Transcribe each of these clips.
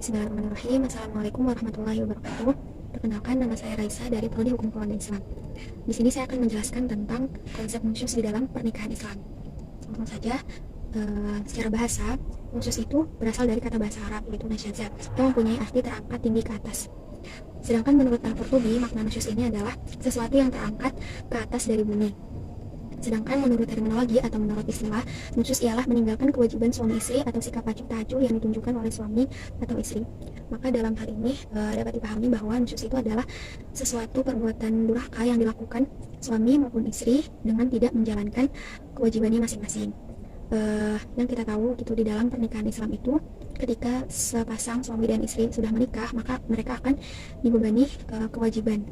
Bismillahirrahmanirrahim. Assalamualaikum warahmatullahi wabarakatuh. Perkenalkan, nama saya Raisa dari Prodi Hukum Keluarga Islam. Di sini saya akan menjelaskan tentang konsep nusyuz di dalam pernikahan Islam. Langsung saja, secara bahasa, nusyuz itu berasal dari kata bahasa Arab yaitu nasyaza, yang mempunyai arti terangkat tinggi ke atas. Sedangkan menurut Al-Qurtubi, makna nusyuz ini adalah sesuatu yang terangkat ke atas dari bumi. Sedangkan menurut terminologi atau menurut istilah, nusyuz ialah meninggalkan kewajiban suami istri atau sikap acuh tak acuh yang ditunjukkan oleh suami atau istri. Maka dalam hal ini dapat dipahami bahwa nusyuz itu adalah sesuatu perbuatan durhaka yang dilakukan suami maupun istri dengan tidak menjalankan kewajibannya masing-masing. Yang kita tahu gitu, di dalam pernikahan Islam itu ketika sepasang suami dan istri sudah menikah, maka mereka akan dibebani kewajiban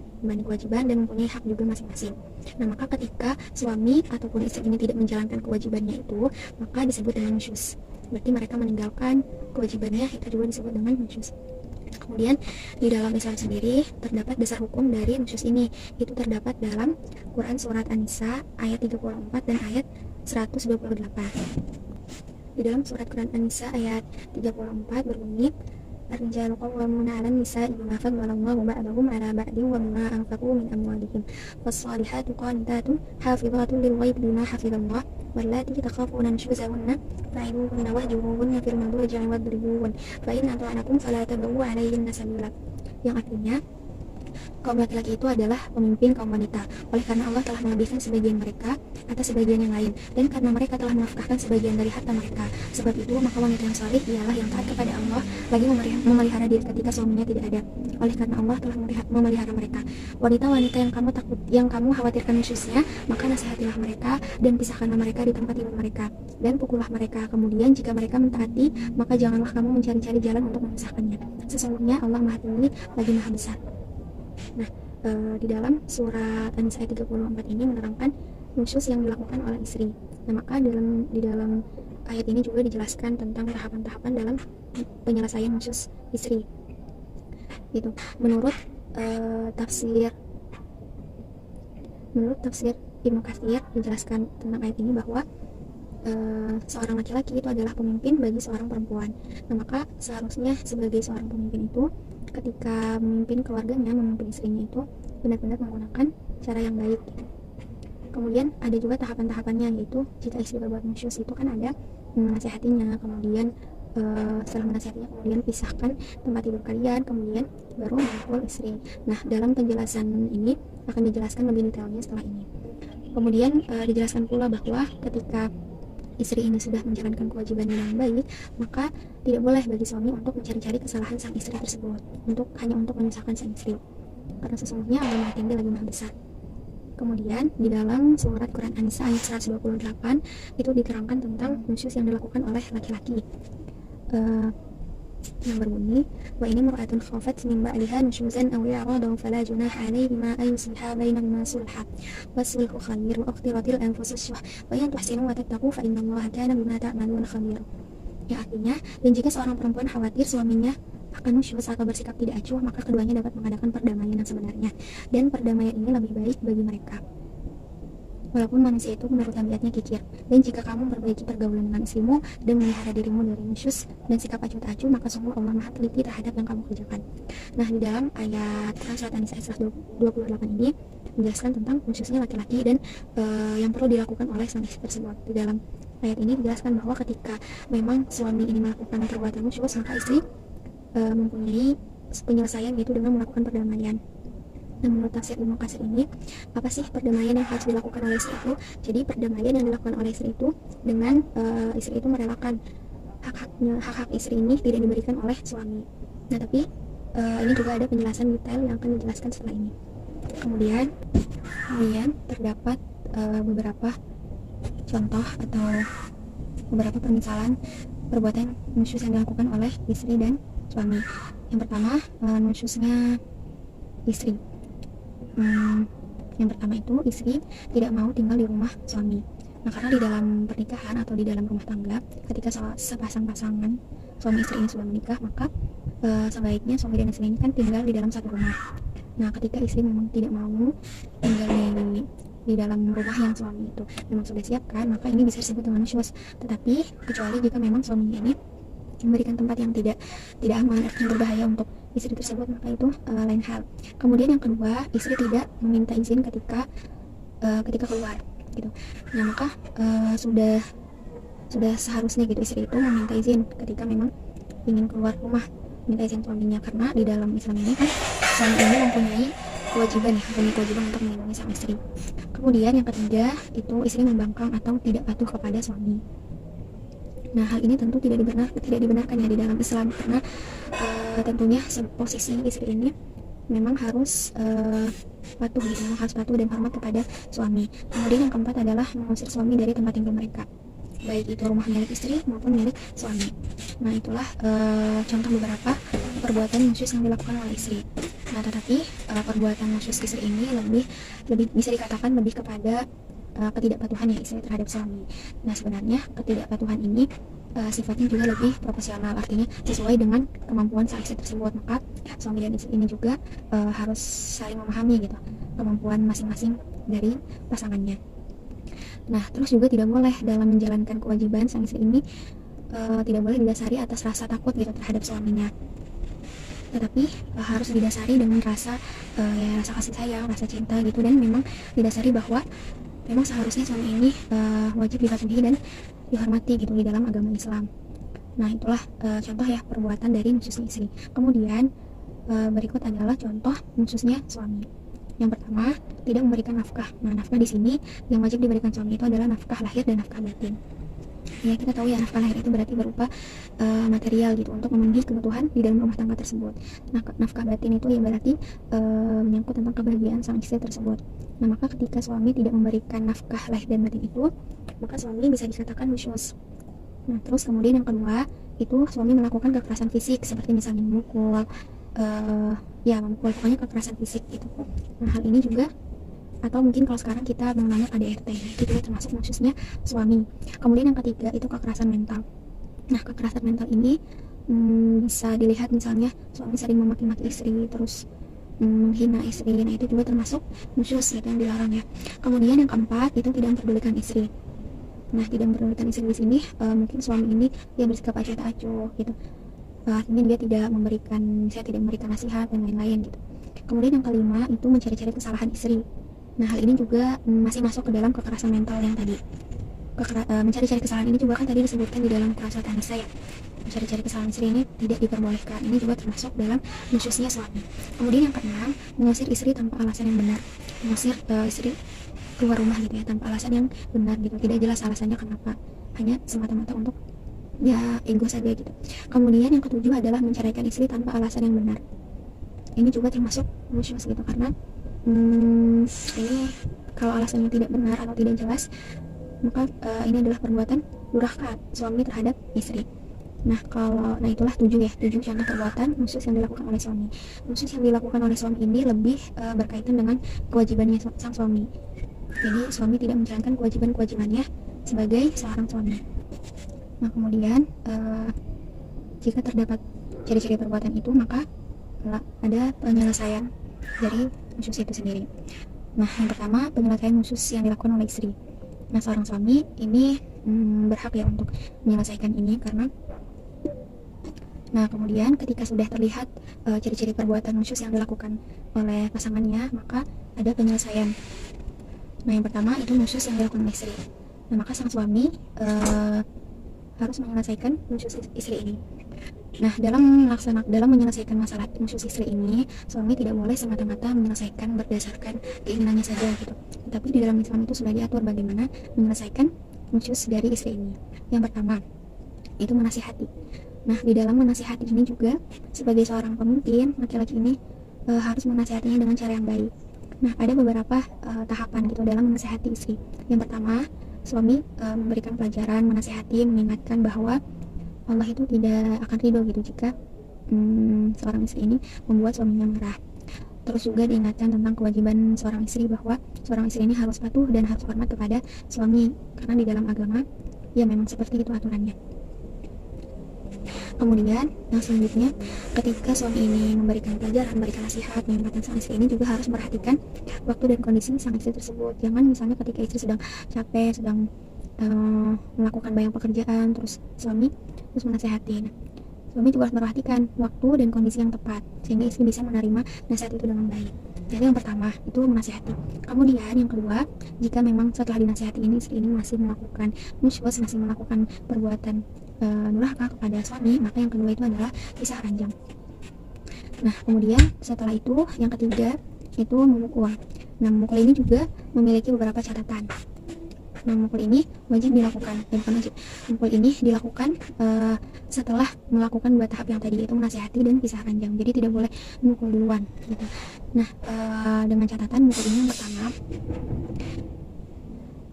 dan mempunyai hak juga masing-masing. Nah, maka ketika suami ataupun istri ini tidak menjalankan kewajibannya itu, maka disebut dengan nusyuz. Berarti mereka meninggalkan kewajibannya, itu juga disebut dengan nusyuz. Kemudian di dalam Islam sendiri terdapat dasar hukum dari nusyuz ini, itu terdapat dalam Quran surat An-Nisa ayat 34 dan ayat 128. Di dalam surat Quran An-Nisa ayat 34 berbunyi, Ar-rijalu qawwamuna 'alan nisa'i bima faddala Allahu ba'dahum 'ala ba'din wa bima anfaqu min amwalihim. Was-salihatu qanitatun hafizatun lil-ghaib bima hafizallah wallati takhafuna nusyuzahunna fa'iduhunna wahjuruhunna fil madji'i wadribuhunna fa in ata'anakum fala tabghu 'alayhinna sabila. Yang artinya, kaum laki-laki itu adalah pemimpin kaum wanita, oleh karena Allah telah melebihkan sebagian mereka atas sebagian yang lain, dan karena mereka telah menafkahkan sebagian dari harta mereka. Sebab itu, maka wanita yang saleh ialah yang taat kepada Allah, lagi memelihara diri ketika suaminya tidak ada. Oleh karena Allah telah memelihara mereka. Wanita-wanita yang kamu khawatirkan nusyuznya, maka nasihatilah mereka dan pisahkanlah mereka di tempat tidur mereka, dan pukullah mereka. Kemudian jika mereka mentaati, maka janganlah kamu mencari-cari jalan untuk memisahkannya. Sesungguhnya Allah Maha Tinggi lagi Maha Besar. Nah, di dalam surat An-Nisa 34 ini menerangkan nusyuz yang dilakukan oleh istri. Nah, maka di dalam ayat ini juga dijelaskan tentang tahapan-tahapan dalam penyelesaian nusyuz istri. Gitu. Menurut tafsir Ibnu Katsir dijelaskan tentang ayat ini bahwa seorang laki-laki itu adalah pemimpin bagi seorang perempuan. Nah, maka seharusnya sebagai seorang pemimpin itu, ketika memimpin keluarganya, memimpin istrinya itu benar-benar menggunakan cara yang baik. Kemudian ada juga tahapan-tahapannya, yaitu jika istri berbuat nusyuz itu kan ada menasihatinya, kemudian setelah menasihatinya kemudian pisahkan tempat tidur kalian, kemudian baru memukul istri. Nah, dalam penjelasan ini akan dijelaskan lebih detailnya setelah ini. Kemudian dijelaskan pula bahwa ketika istri ini sudah menjalankan kewajibannya dengan baik, maka tidak boleh bagi suami untuk mencari-cari kesalahan sang istri tersebut, hanya untuk menyusahkan sang istri, karena sesungguhnya Allah Maha Tinggi lagi Maha Besar. Kemudian di dalam surat Quran An-Nisa ayat 128 itu diterangkan tentang nusyuz yang dilakukan oleh laki-laki, yang berbunyi, wa in imra'atun khafat min ba'liha nusyuzan aw i'radan fala junaha 'alayhima an yusliha bainahuma sulha was-sulhu khair wa uqtiratil anfusus syuh wa in tuhsinu wa tattaqu fa innallaha kana bima ta'maluna khabira. Yang artinya, dan jika seorang perempuan khawatir suaminya akan nusyuz atau bersikap tidak acuh, maka keduanya dapat mengadakan perdamaian yang sebenarnya, dan perdamaian ini lebih baik bagi mereka, walaupun manusia itu menurut tabiatnya kikir. Dan jika kamu memperbaiki pergaulan dengan istrimu dan memelihara dirimu dari nusyuz dan sikap acuh tak acuh, maka sungguh Allah Maha teliti terhadap yang kamu kerjakan. Nah, di dalam ayat surat An-Nisa 128 ini menjelaskan tentang nusyuznya laki-laki dan yang perlu dilakukan oleh sang istri tersebut. Di dalam ayat ini dijelaskan bahwa ketika memang suami ini melakukan perbuatan nusyuz, maka istri mempunyai penyelesaian, yaitu dengan melakukan perdamaian. Nah, menurut tafsir Ibnu Katsir ini, apa sih perdamaian yang harus dilakukan oleh istri itu? Jadi perdamaian yang dilakukan oleh istri itu dengan istri itu merelakan hak-hak istri ini tidak diberikan oleh suami. Nah, tapi ini juga ada penjelasan detail yang akan dijelaskan setelah ini. Kemudian terdapat beberapa contoh atau beberapa permisalan perbuatan nusyuz yang dilakukan oleh istri dan suami. Yang pertama, nusyuznya istri. Yang pertama itu, istri tidak mau tinggal di rumah suami. Nah, karena di dalam pernikahan atau di dalam rumah tangga, ketika sepasang-pasangan suami istri ini sudah menikah, maka sebaiknya suami dan istri ini kan tinggal di dalam satu rumah. Nah, ketika istri memang tidak mau tinggal di dalam rumah yang suami itu memang sudah siapkan, maka ini bisa disebut dengan nusyuz. Tetapi kecuali jika memang suaminya ini memberikan tempat yang tidak aman, yang berbahaya untuk istri tersebut, maka itu lain hal. Kemudian yang kedua, istri tidak meminta izin ketika keluar gitu. Nah maka sudah seharusnya gitu istri itu meminta izin ketika memang ingin keluar rumah, minta izin suaminya, karena di dalam Islam ini kan suami ini mempunyai kewajiban untuk melindungi sang istri. Kemudian yang ketiga itu istri membangkang atau tidak patuh kepada suami. Nah hal ini tentu tidak dibenarkan ya di dalam Islam, karena tentunya posisi istri ini memang harus patuh gitu, harus patuh dan hormat kepada suami. Kemudian yang keempat adalah mengusir suami dari tempat tinggal mereka, baik itu rumah milik istri maupun milik suami. Nah itulah contoh beberapa perbuatan nusyus yang dilakukan oleh istri. Nah tetapi perbuatan nusyus istri ini lebih bisa dikatakan lebih kepada ketidakpatuhan ya istri terhadap suami. Nah sebenarnya ketidakpatuhan ini sifatnya juga lebih proporsional, artinya sesuai dengan kemampuan sang istri tersebut. Maka suami dan istri ini juga harus saling memahami gitu kemampuan masing-masing dari pasangannya. Nah terus juga tidak boleh dalam menjalankan kewajiban sang istri ini tidak boleh didasari atas rasa takut gitu terhadap suaminya, tetapi harus didasari dengan rasa kasih sayang, rasa cinta gitu, dan memang didasari bahwa memang seharusnya suami ini wajib dipatuhi dan dihormati gitu di dalam agama Islam. Nah itulah contoh ya perbuatan dari nusyusnya istri. Kemudian berikut adalah contoh nusyusnya suami. Yang pertama, tidak memberikan nafkah. Nah nafkah di sini yang wajib diberikan suami itu adalah nafkah lahir dan nafkah batin. Ya kita tahu ya nafkah lahir itu berarti berupa material gitu untuk memenuhi kebutuhan di dalam rumah tangga tersebut. Nah nafkah batin itu ya berarti menyangkut tentang kebahagiaan sang istri tersebut. Nah maka ketika suami tidak memberikan nafkah lahir dan batin itu, maka suami bisa dikatakan nusyus. Nah terus kemudian yang kedua itu suami melakukan kekerasan fisik seperti misalnya memukul, pokoknya kekerasan fisik gitu. Nah hal ini juga, atau mungkin kalau sekarang kita mengenalnya KDRT, itu juga termasuk nusyusnya suami. Kemudian yang ketiga itu kekerasan mental. Nah kekerasan mental ini bisa dilihat misalnya suami sering memaki-maki istri, terus menghina istri. Nah itu juga termasuk nusyus gitu yang dilarang ya. Kemudian yang keempat itu tidak memperdulikan istri. Nah tidak memperdulikan istri di sini mungkin suami ini dia bersikap acuh tak acuh gitu, artinya dia tidak memberikan nasihat dan lain-lain gitu. Kemudian yang kelima itu mencari-cari kesalahan istri. Nah hal ini juga masih masuk ke dalam kekerasan mental yang tadi. Mencari-cari kesalahan ini juga kan tadi disebutkan di dalam Quran Surat An-Nisa ya. Mencari-cari kesalahan istri ini tidak diperbolehkan. Ini juga termasuk dalam nusyusnya suami. Kemudian yang keenam, mengusir istri tanpa alasan yang benar. Mengusir istri keluar rumah gitu ya tanpa alasan yang benar gitu. Tidak jelas alasannya kenapa. Hanya semata-mata untuk ya ego saja gitu. Kemudian yang ketujuh adalah menceraikan istri tanpa alasan yang benar. Ini juga termasuk nusyus gitu, karena ini kalau alasannya tidak benar atau tidak jelas, maka ini adalah perbuatan durhaka suami terhadap istri. Nah itulah 7 contoh perbuatan nusyus yang dilakukan oleh suami. Nusyus yang dilakukan oleh suami ini lebih berkaitan dengan kewajibannya sang suami. Jadi suami tidak menjalankan kewajibannya sebagai seorang suami. Nah kemudian jika terdapat ciri-ciri perbuatan itu, maka ada penyelesaian dari nusyus itu sendiri. Nah yang pertama, penyelesaian nusyus yang dilakukan oleh istri. Nah seorang suami ini berhak ya untuk menyelesaikan ini, karena kemudian ketika sudah terlihat ciri-ciri perbuatan nusyus yang dilakukan oleh pasangannya, maka ada penyelesaian. Nah yang pertama itu nusyus yang dilakukan oleh istri. Nah maka sang suami harus menyelesaikan nusyus istri ini. Nah dalam menyelesaikan masalah nusyus istri ini, suami tidak boleh semata-mata menyelesaikan berdasarkan keinginannya saja gitu. Tapi di dalam Islam itu sudah diatur bagaimana menyelesaikan nusyus dari istri ini. Yang pertama itu menasihati. Nah di dalam menasihati ini juga sebagai seorang pemimpin, laki-laki ini harus menasihatinya dengan cara yang baik. Nah ada beberapa tahapan gitu dalam menasihati istri. Yang pertama, suami memberikan pelajaran, menasihati, mengingatkan bahwa Allah itu tidak akan ridho gitu jika seorang istri ini membuat suaminya marah. Terus juga diingatkan tentang kewajiban seorang istri bahwa seorang istri ini harus patuh dan harus hormat kepada suami, karena di dalam agama ya memang seperti itu aturannya. Kemudian yang selanjutnya, ketika suami ini memberikan pelajaran, memberikan nasihat, mengingatkan sang istri ini juga harus memperhatikan waktu dan kondisi sang istri tersebut. Jangan misalnya ketika istri sedang capek, sedang melakukan banyak pekerjaan, terus suami terus menasehati. Suami juga harus memperhatikan waktu dan kondisi yang tepat sehingga istri bisa menerima nasihat itu dengan baik. Jadi yang pertama itu menasihati. Kemudian yang kedua, jika memang setelah dinasihati ini istri ini masih melakukan nusyuz, masih melakukan perbuatan durhaka kepada suami, maka yang kedua itu adalah pisah ranjang. Nah, kemudian setelah itu yang ketiga itu memukul. Nah, memukul ini juga memiliki beberapa catatan. Nah, memukul ini wajib dilakukan, bukan wajib. Memukul ini dilakukan setelah melakukan dua tahap yang tadi, yaitu menasihati dan pisah ranjang. Jadi tidak boleh memukul duluan gitu. Nah, dengan catatan memukul ini yang pertama,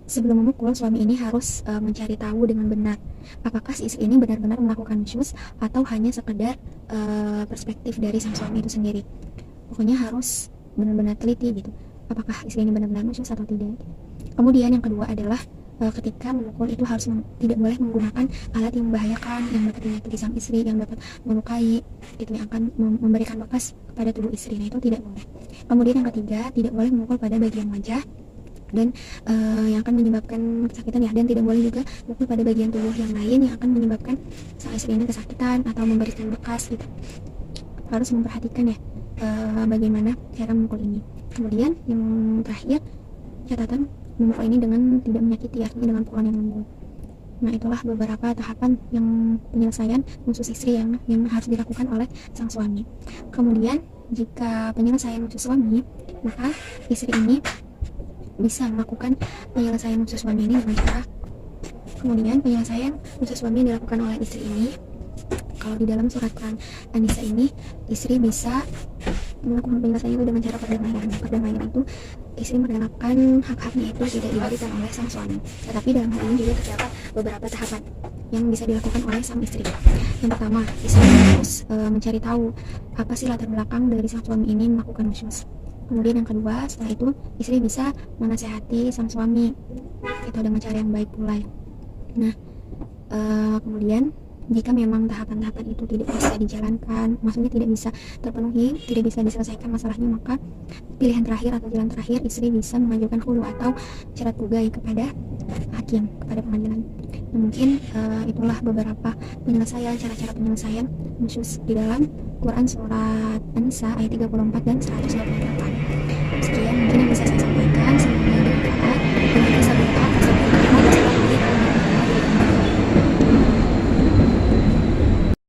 sebelum memukul suami ini harus mencari tahu dengan benar apakah si istri ini benar-benar melakukan nusyuz atau hanya sekedar perspektif dari sang suami itu sendiri. Pokoknya harus benar-benar teliti gitu, apakah istri ini benar-benar nusyuz atau tidak. Kemudian yang kedua adalah ketika memukul itu harus tidak boleh menggunakan alat yang membahayakan, yang dapat menyakiti sang istri, yang dapat melukai gitu, yang akan memberikan bekas kepada tubuh istri. Nah, itu tidak boleh. Kemudian yang ketiga, tidak boleh memukul pada bagian wajah dan yang akan menyebabkan kesakitan ya, dan tidak boleh juga memukul pada bagian tubuh yang lain yang akan menyebabkan sang istri ini kesakitan atau memberikan bekas gitu. Harus memperhatikan ya bagaimana cara memukul ini. Kemudian yang terakhir, catatan, memukul ini dengan tidak menyakiti, artinya dengan pukulan yang lembut. Nah, itulah beberapa tahapan yang penyelesaian nusyuz istri yang harus dilakukan oleh sang suami. Kemudian jika penyelesaian nusyuz suami, maka istri ini bisa melakukan penyelesaian nusyuz suami ini dengan cara, kemudian penyelesaian nusyuz suami yang dilakukan oleh istri ini, kalau di dalam surat Quran An-Nisa ini, istri bisa melakukan penyelesaian itu dengan cara perdamaian. Perdamaian itu istri merelakan hak-haknya itu tidak diberikan oleh sang suami. Tetapi dalam hal ini juga terdapat beberapa tahapan yang bisa dilakukan oleh sang istri. Yang pertama, istri harus mencari tahu apa sih latar belakang dari sang suami ini melakukan nusyuz. Kemudian yang kedua, setelah itu istri bisa menasehati sang suami itu dengan cara yang baik pula. Nah, kemudian jika memang tahapan-tahapan itu tidak bisa dijalankan, maksudnya tidak bisa terpenuhi, tidak bisa diselesaikan masalahnya, maka pilihan terakhir atau jalan terakhir, istri bisa mengajukan khulu atau cerat pugai kepada hakim, kepada pengadilan. Nah, mungkin itulah beberapa penyelesaian, cara-cara penyelesaian nusyuz di dalam Quran surat An-Nisa ayat 34 dan 188. Sekian mungkin yang bisa saya sampaikan.